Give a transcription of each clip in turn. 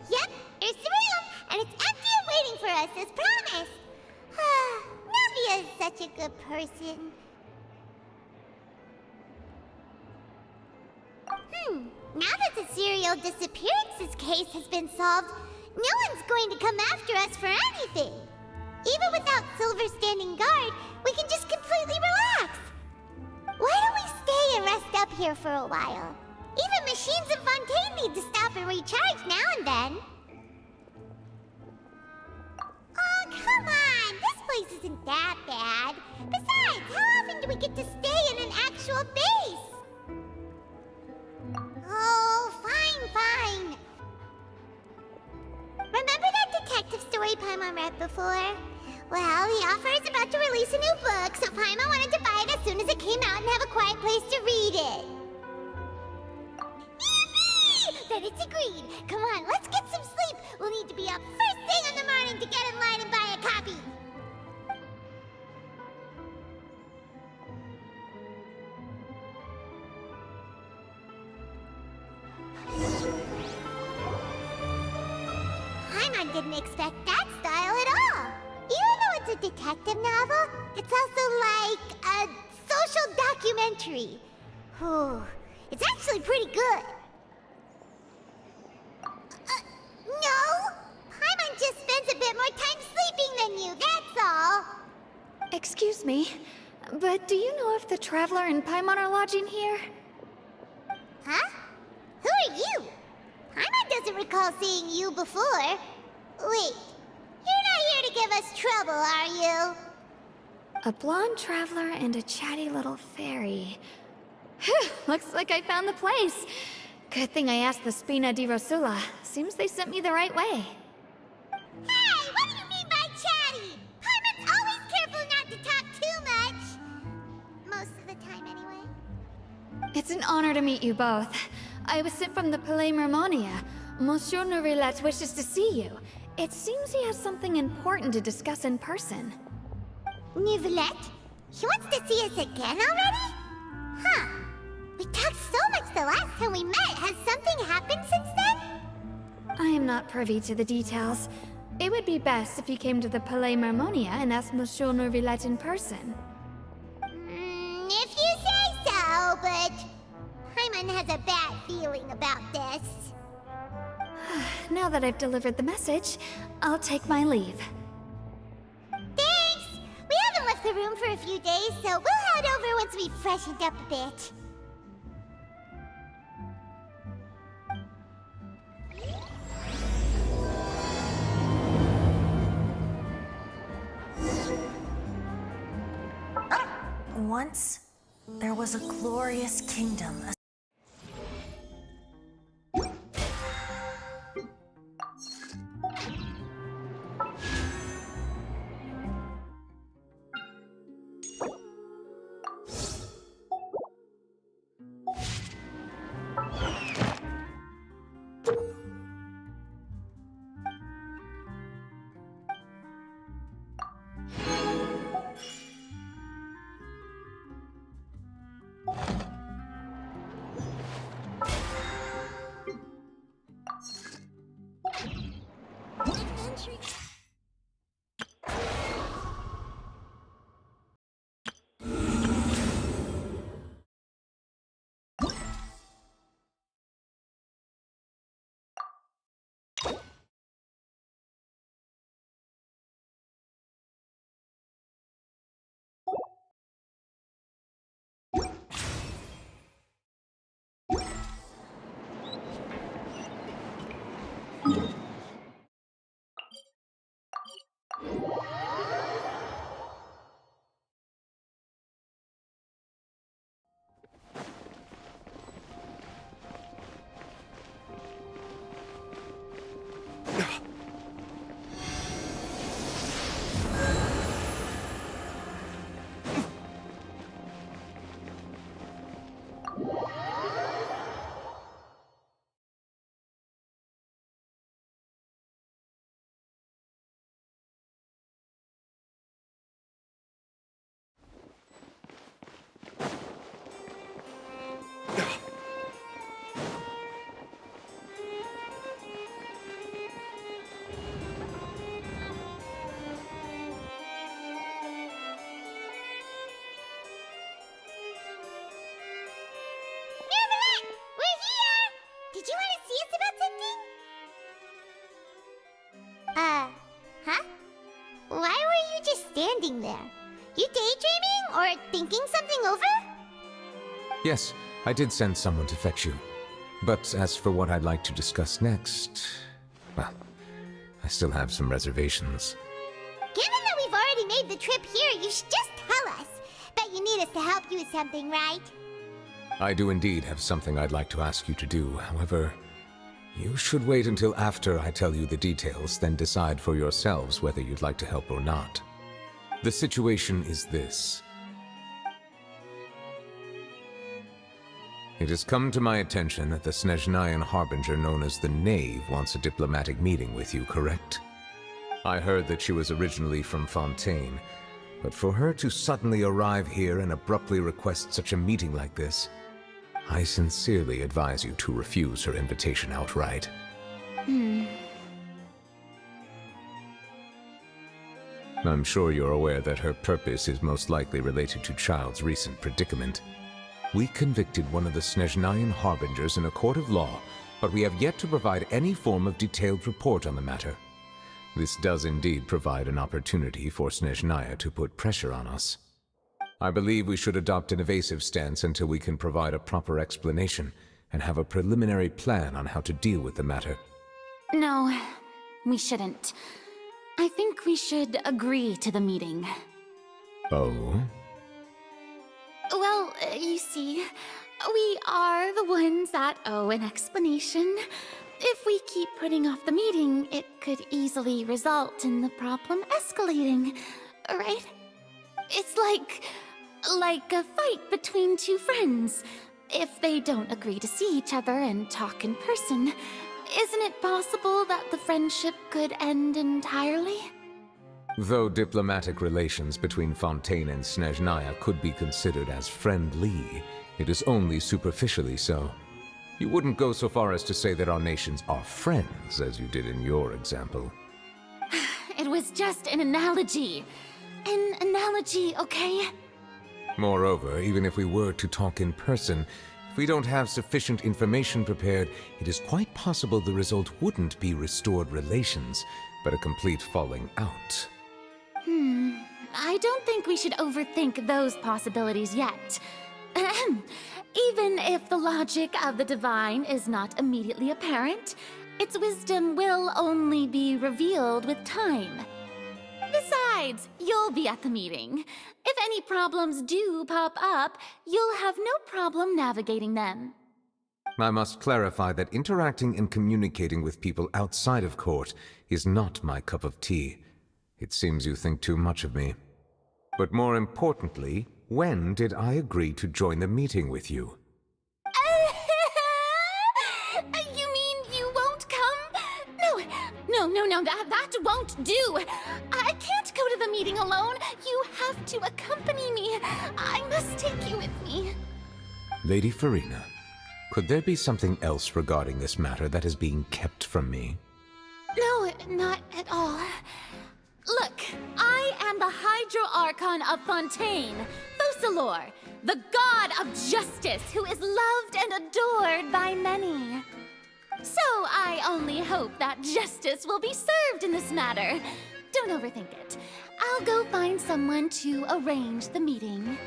Yep, here's the room, and it's empty and waiting for us as promised. Navia is such a good person. Now that the serial disappearances case has been solved, no one's going to come after us for anything. Even without Silver standing guard, we can just completely relax. Why don't we stay and rest up here for a while? Even machines in Fontaine need to stop and recharge now and then. Oh, come on! This place isn't that bad. Besides, how often do we get to stay in an actual base? Oh, fine. Remember that detective story Paimon read before? Well, the author is about to release a new book, so Paimon wanted to buy it as soon as it came out and have a quiet place to read it. Yippee! Then it's agreed. Come on, let's get some sleep. We'll need to be up first thing in the morning to get in line and buy a copy. Paimon didn't expect that style at all. Even though it's a detective novel, it's also like a social documentary. Whew. It's actually pretty good. No! Paimon just spends a bit more time sleeping than you, that's all. Excuse me, but do you know if the Traveler and Paimon are lodging here? Huh? Who are you? Paimon doesn't recall seeing you before. Wait, you're not here to give us trouble, are you? A blonde traveler and a chatty little fairy. Phew, looks like I found the place. Good thing I asked the Spina di Rosula. Seems they sent me the right way. Hey, what do you mean by chatty? Paimon's always careful not to talk too much. Most of the time, anyway. It's an honor to meet you both. I was sent from the Palais Mermonia. Monsieur Nourilette wishes to see you. It seems he has something important to discuss in person. Nourilette? He wants to see us again already? Huh. We talked so much the last time we met. Has something happened since then? I am not privy to the details. It would be best if you came to the Palais Mermonia and asked Monsieur Nourilette in person. If you say so, but Paimon has a bad feeling about this. Now that I've delivered the message, I'll take my leave. Thanks! We haven't left the room for a few days, so we'll head over once we've freshened up a bit. Once, there was a glorious kingdom. Huh? Why were you just standing there? You daydreaming or thinking something over? Yes, I did send someone to fetch you. But as for what I'd like to discuss next, well, I still have some reservations. Given that we've already made the trip here, you should just tell us. Bet you need us to help you with something, right? I do indeed have something I'd like to ask you to do. However, you should wait until after I tell you the details, then decide for yourselves whether you'd like to help or not. The situation is this. It has come to my attention that the Snezhnayan Harbinger known as the Knave wants a diplomatic meeting with you, correct? I heard that she was originally from Fontaine, but for her to suddenly arrive here and abruptly request such a meeting like this, I sincerely advise you to refuse her invitation outright. I'm sure you're aware that her purpose is most likely related to Child's recent predicament. We convicted one of the Snezhnayan Harbingers in a court of law, but we have yet to provide any form of detailed report on the matter. This does indeed provide an opportunity for Snezhnaya to put pressure on us. I believe we should adopt an evasive stance until we can provide a proper explanation and have a preliminary plan on how to deal with the matter. No, we shouldn't. I think we should agree to the meeting. Oh? Well, you see, we are the ones that owe an explanation. If we keep putting off the meeting, it could easily result in the problem escalating, right? It's like a fight between two friends. If they don't agree to see each other and talk in person, isn't it possible that the friendship could end entirely? Though diplomatic relations between Fontaine and Snezhnaya could be considered as friendly, it is only superficially so. You wouldn't go so far as to say that our nations are friends, as you did in your example. It was just an analogy. An analogy, okay? Moreover, even if we were to talk in person, if we don't have sufficient information prepared, it is quite possible the result wouldn't be restored relations, but a complete falling out. I don't think we should overthink those possibilities yet. Even if the logic of the divine is not immediately apparent, its wisdom will only be revealed with time. Besides, you'll be at the meeting. If any problems do pop up, you'll have no problem navigating them. I must clarify that interacting and communicating with people outside of court is not my cup of tea. It seems you think too much of me. But more importantly, when did I agree to join the meeting with you? You mean you won't come? No, that won't do. I can't go to the meeting alone. You have to accompany me. I must take you with me. Lady Farina, could there be something else regarding this matter that is being kept from me? No, not at all. Look, I am the Hydro Archon of Fontaine, Focalor, the god of justice who is loved and adored by many. So I only hope that justice will be served in this matter. Don't overthink it. I'll go find someone to arrange the meeting.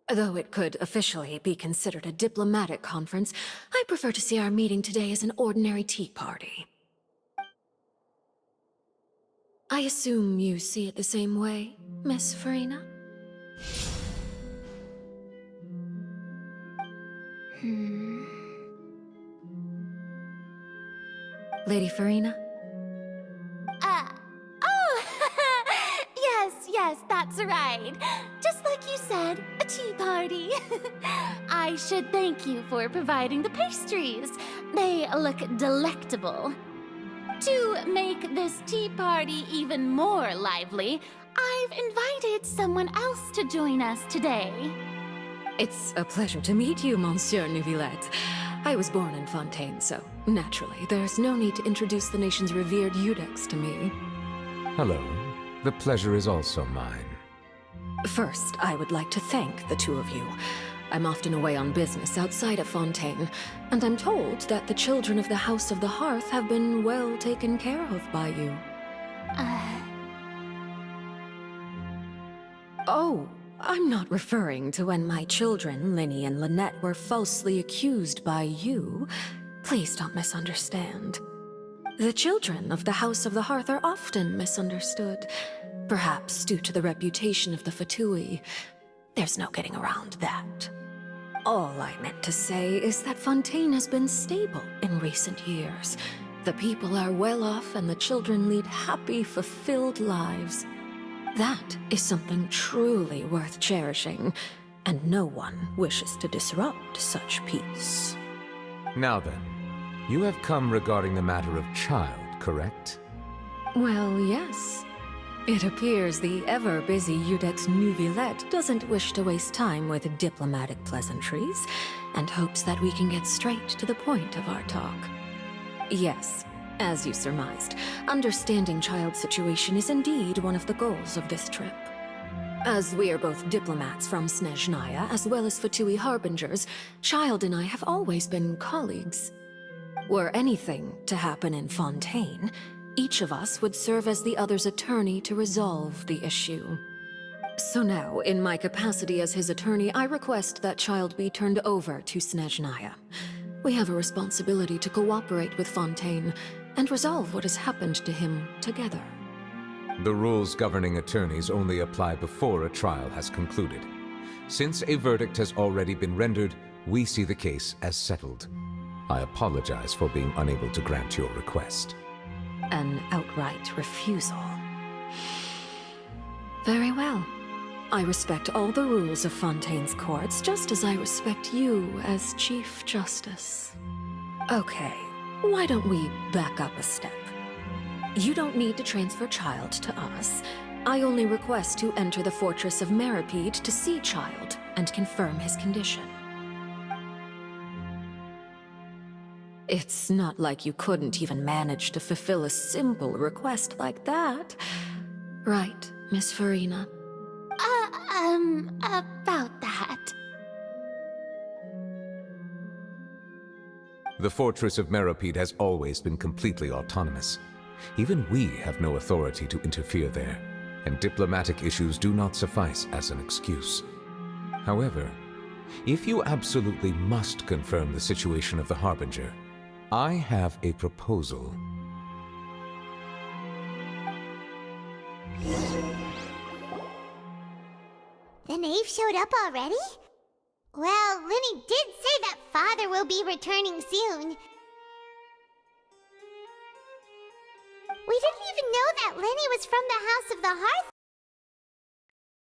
Though it could officially be considered a diplomatic conference, I prefer to see our meeting today as an ordinary tea party. I assume you see it the same way, Miss Farina? Lady Farina? Yes, that's right. Just like you said, a tea party. I should thank you for providing the pastries. They look delectable. To make this tea party even more lively, I've invited someone else to join us today. It's a pleasure to meet you, Monsieur Neuvillette. I was born in Fontaine, so naturally, there's no need to introduce the nation's revered Eudex to me. Hello. The pleasure is also mine. First, I would like to thank the two of you. I'm often away on business outside of Fontaine, and I'm told that the children of the House of the Hearth have been well taken care of by you. Oh, I'm not referring to when my children, Linny and Lynette, were falsely accused by you. Please don't misunderstand. The children of the House of the Hearth are often misunderstood, perhaps due to the reputation of the Fatui. There's no getting around that. All I meant to say is that Fontaine has been stable in recent years. The people are well off and the children lead happy, fulfilled lives. That is something truly worth cherishing, and no one wishes to disrupt such peace. Now then, you have come regarding the matter of child, correct? Well, yes. It appears the ever-busy Judex Nuvillette doesn't wish to waste time with diplomatic pleasantries, and hopes that we can get straight to the point of our talk. Yes, as you surmised, understanding child's situation is indeed one of the goals of this trip. As we are both diplomats from Snezhnaya, as well as Fatui Harbingers, Child and I have always been colleagues. Were anything to happen in Fontaine, each of us would serve as the other's attorney to resolve the issue. So now, in my capacity as his attorney, I request that Child be turned over to Snezhnaya. We have a responsibility to cooperate with Fontaine and resolve what has happened to him together. The rules governing attorneys only apply before a trial has concluded. Since a verdict has already been rendered, we see the case as settled. I apologize for being unable to grant your request. An outright refusal. Very well. I respect all the rules of Fontaine's courts, just as I respect you as Chief Justice. Okay, why don't we back up a step? You don't need to transfer Child to us. I only request to enter the fortress of Meripede to see Child and confirm his condition. It's not like you couldn't even manage to fulfill a simple request like that. Right, Miss Farina? About that. The fortress of Meripede has always been completely autonomous. Even we have no authority to interfere there, and diplomatic issues do not suffice as an excuse. However, if you absolutely must confirm the situation of the Harbinger, I have a proposal. The knave showed up already? Well, Linny did say that Father will be returning soon. We didn't even know that Linny was from the House of the Hearth